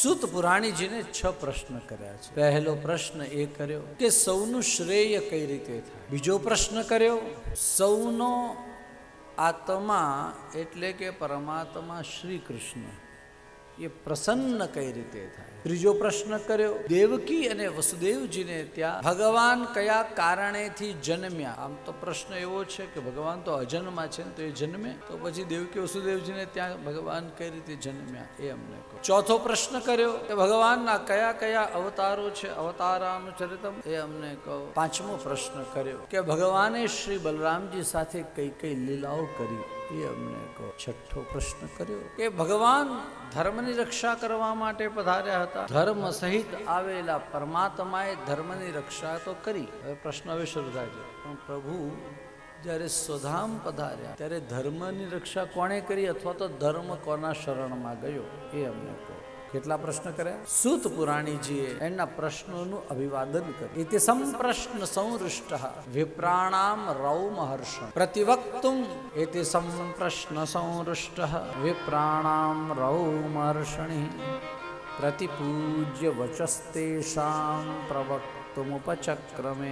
સૂત પુરાણીજીને 6 પ્રશ્ન કર્યા છે. પહેલો પ્રશ્ન એ કર્યો કે સૌનું શ્રેય કઈ રીતે થાય. બીજો પ્રશ્ન કર્યો સૌનો આત્મા એટલે કે પરમાત્મા શ્રી કૃષ્ણ એ પ્રસન્ન કઈ રીતે થાય. ત્રીજો પ્રશ્ન કર્યો દેવકી અને વસુદેવજીને ત્યાં ભગવાન કયા કારણેથી જન્મ્યા. આમ તો પ્રશ્ન એવો છે કે ભગવાન તો અજન્મા છે ને તો એ જન્મે તો પછી દેવકી વસુદેવજીને ત્યાં ભગવાન કઈ રીતે જન્મ્યા એ અમને કહો. ચોથો પ્રશ્ન કર્યો કે ભગવાનના કયા કયા અવતારો છે અવતારાનું ચરિતમ એ અમને કહો. પાંચમો પ્રશ્ન કર્યો કે ભગવાને શ્રી બલરામજી સાથે કઈ કઈ લીલાઓ કરી એ અમને કહો. છઠ્ઠો પ્રશ્ન કર્યો કે ભગવાન ધર્મની રક્ષા કરવા માટે પધાર્યા હતા. ધર્મ સહિત આવેલા પરમાત્માએ ધર્મની રક્ષા તો કરી. હવે પ્રશ્ન હવે શરૂ થાય છે પણ પ્રભુ જ્યારે સ્વધામ પધાર્યા ત્યારે ધર્મની રક્ષા કોણે કરી અથવા તો ધર્મ કોના શરણમાં ગયો એ અમને કહો. કેટલા પ્રશ્ન કર્યા. સૂત પુરાણીજીએ એના પ્રશ્નોનું અભિવાદન કર્યું. ઇતિ સંપ્રશ્ન સંરુષ્ટ વિપ્રાણામ રૌમહર્ષણ પ્રતિવક્તુમ ઇતિ સંપ્રશ્ન સંરુષ્ટ વિપ્રાણામ રૌમહર્ષણિ પ્રતિપૂજ્ય વચસ્તેષાં પ્રવક્તુમુપચક્રમે